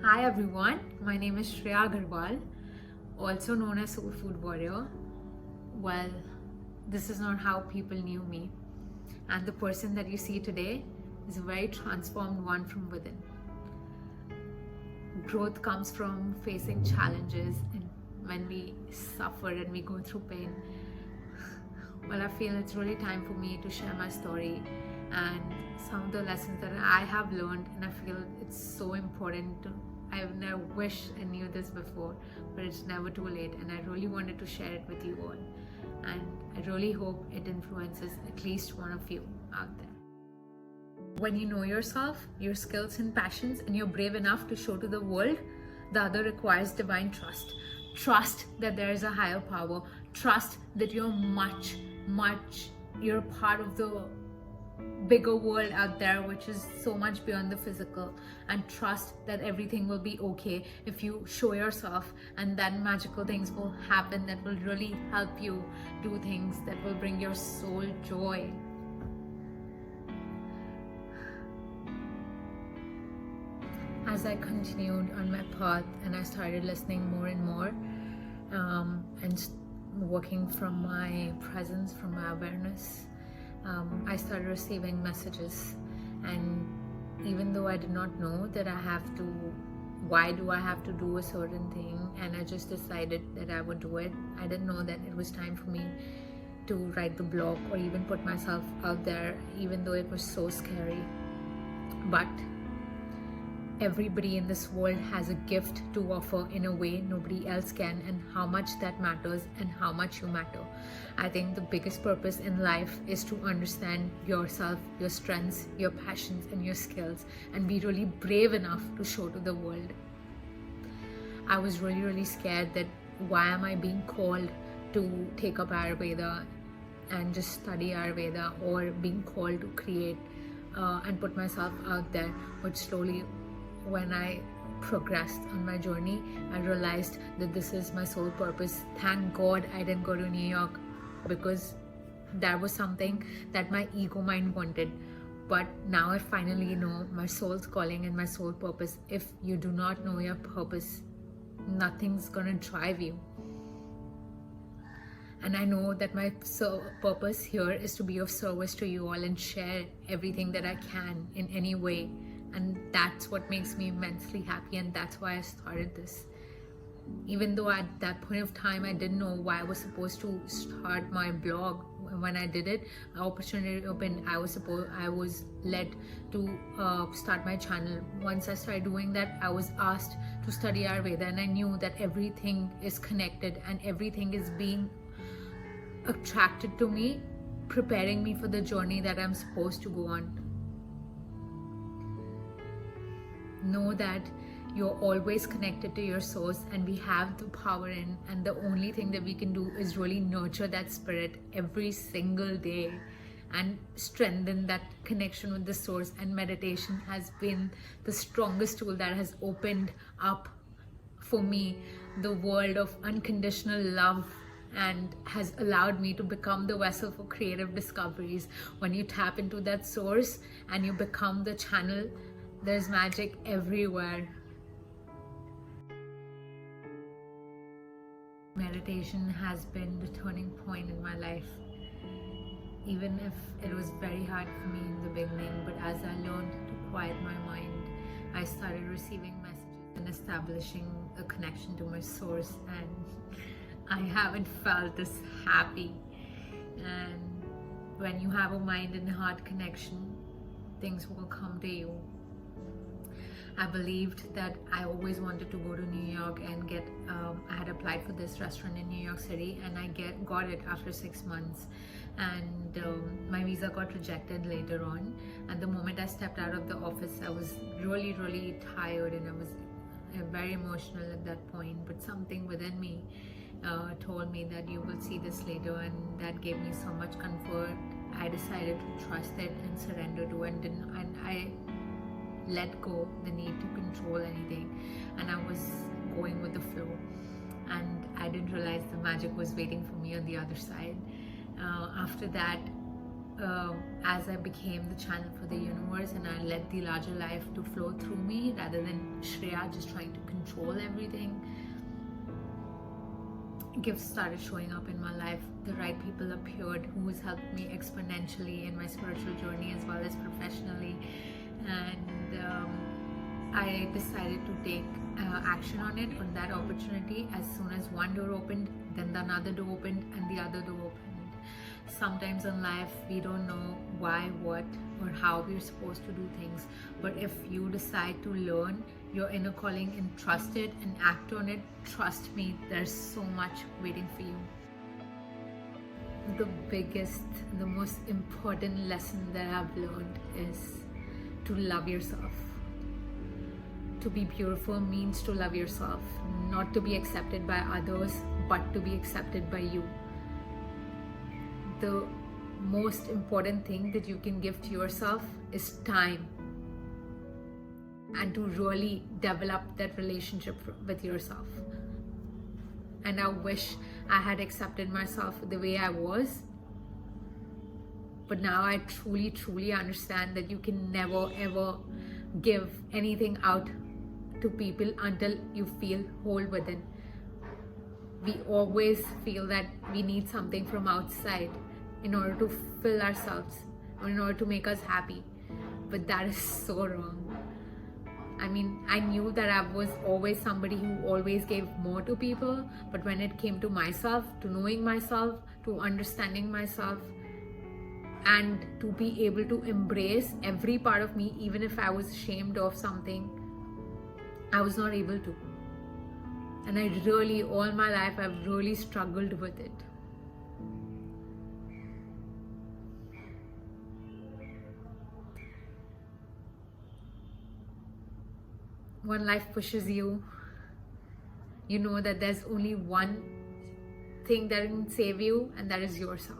Hi everyone, my name is Shreya Agarwal, also known as SoulFoodwarrior. Well, this is not how people knew me, and the person that you see today is a very transformed one from within. Growth comes from facing challenges, and when we suffer and we go through pain, well, I feel it's really time for me to share my story and some of the lessons that I have learned, and I feel it's so important to. I've never wished I knew this before, but it's never too late, and I really wanted to share it with you all. And I really hope it influences at least one of you out there. When you know yourself, your skills and passions, and you're brave enough to show to the world, the other requires divine trust. Trust that there is a higher power. Trust that you're you're part of the bigger world out there, which is so much beyond the physical, and trust that everything will be okay if you show yourself, and that magical things will happen that will really help you do things that will bring your soul joy. As I continued on my path and I started listening more and more, and working from my presence, from my awareness, I started receiving messages. And even though I did not know that why do I have to do a certain thing, and I just decided that I would do it, I didn't know that it was time for me to write the blog or even put myself out there, even though it was so scary. But everybody in this world has a gift to offer in a way nobody else can, and how much that matters and how much you matter. I think the biggest purpose in life is to understand yourself, your strengths, your passions, and your skills, and be really brave enough to show to the world. I was really scared that why am I being called to take up Ayurveda and just study Ayurveda, or being called to create and put myself out there. But slowly, when I progressed on my journey, I realized that this is my sole purpose. Thank God I didn't go to New York, because that was something that my ego mind wanted. But now I finally know my soul's calling and my soul purpose. If you do not know your purpose, nothing's gonna drive you. And I know that my purpose here is to be of service to you all and share everything that I can in any way. And that's what makes me immensely happy, and that's why I started this. Even though at that point of time I didn't know why I was supposed to start my blog, when I did it, an opportunity opened. I was led to start my channel. Once I started doing that, I was asked to study Ayurveda, and I knew that everything is connected and everything is being attracted to me, preparing me for the journey that I'm supposed to go on. Know that you're always connected to your source, and we have the power in, and the only thing that we can do is really nurture that spirit every single day and strengthen that connection with the source. And meditation has been the strongest tool that has opened up for me the world of unconditional love, and has allowed me to become the vessel for creative discoveries. When you tap into that source and you become the channel, there's magic everywhere. Meditation has been the turning point in my life, even if it was very hard for me in the beginning. But as I learned to quiet my mind, I started receiving messages and establishing a connection to my source, and I haven't felt this happy. And when you have a mind and heart connection, things will come to you. I believed that I always wanted to go to New York and get, I had applied for this restaurant in New York City, and I got it after 6 months. And my visa got rejected later on. And the moment I stepped out of the office, I was really tired, and I was very emotional at that point. But something within me told me that you will see this later, and that gave me so much comfort. I decided to trust it and surrender to it, and I let go the need to control anything, and I was going with the flow, and I didn't realize the magic was waiting for me on the other side. After that, as I became the channel for the universe and I let the larger life to flow through me rather than Shreya just trying to control everything, gifts started showing up in my life. The right people appeared who has helped me exponentially in my spiritual journey as well as professionally, and I decided to take action on it, on that opportunity. As soon as one door opened, then another door opened and the other door opened. Sometimes in life we don't know why, what, or how we're supposed to do things, but if you decide to learn your inner calling and trust it and act on it, trust me, there's so much waiting for you. The biggest, the most important lesson that I've learned is to love yourself. To be beautiful means to love yourself, not to be accepted by others, but to be accepted by you. The most important thing that you can give to yourself is time, and to really develop that relationship with yourself. And I wish I had accepted myself the way I was, but now I truly understand that you can never ever give anything out to people until you feel whole within. We always feel that we need something from outside in order to fill ourselves or in order to make us happy, but that is so wrong. I mean, I knew that I was always somebody who always gave more to people, but when it came to myself, to knowing myself, to understanding myself, and to be able to embrace every part of me, even if I was ashamed of something, I was not able to. And I really, all my life, I've really struggled with it. When life pushes you, you know that there's only one thing that can save you, and that is yourself.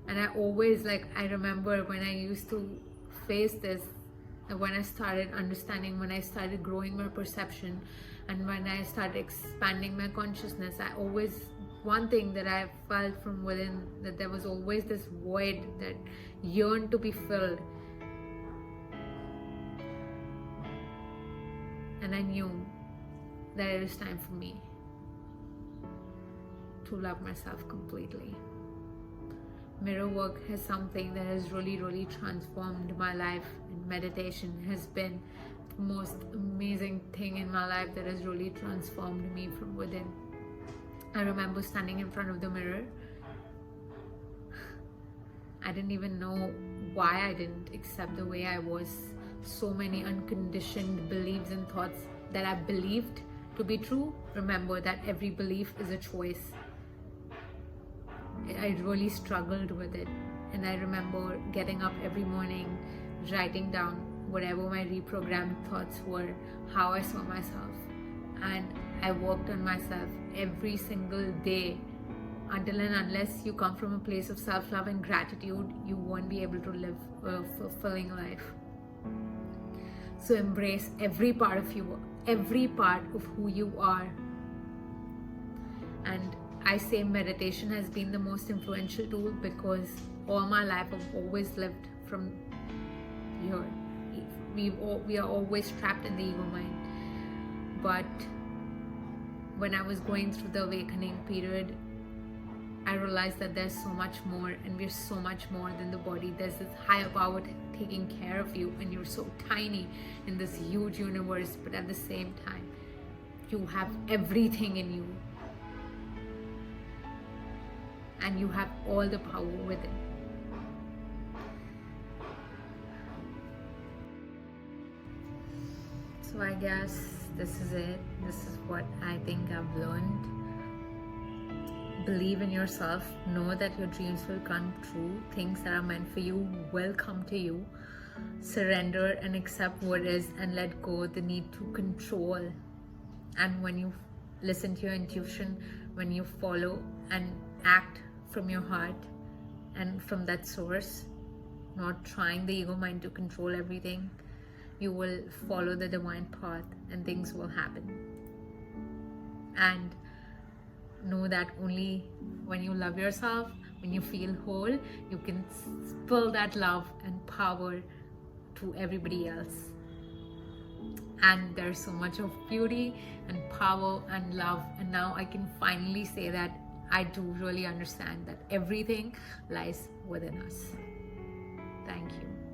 And I always, I remember when I used to face this, when I started understanding, when I started growing my perception, and when I started expanding my consciousness, one thing that I felt from within, that there was always this void that yearned to be filled. And I knew that it is time for me to love myself completely. Mirror work is something that has really transformed my life, and meditation has been the most amazing thing in my life that has really transformed me from within. I remember standing in front of the mirror. I didn't even know why I didn't accept the way I was. So many unconditioned beliefs and thoughts that I believed to be true. Remember that every belief is a choice. I really struggled with it, and I remember getting up every morning, writing down whatever my reprogrammed thoughts were, how I saw myself, and I worked on myself every single day. Until and unless you come from a place of self-love and gratitude, you won't be able to live a fulfilling life. So embrace every part of you, every part of who you are. And I say meditation has been the most influential tool because all my life I've always lived from here. We are always trapped in the ego mind. But when I was going through the awakening period, I realized that there's so much more, and we're so much more than the body. There's this higher power taking care of you, and you're so tiny in this huge universe, but at the same time, you have everything in you. And you have all the power within. So I guess this is it. This is what I think I've learned. Believe in yourself. Know that your dreams will come true. Things that are meant for you will come to you. Surrender and accept what is, and let go the need to control. And when you listen to your intuition, when you follow and act from your heart and from that source, not trying the ego mind to control everything, you will follow the divine path and things will happen. And know that only when you love yourself, When you feel whole, you can spill that love and power to everybody else. And there's so much of beauty and power and love. And now I can finally say that I do really understand that everything lies within us. Thank you.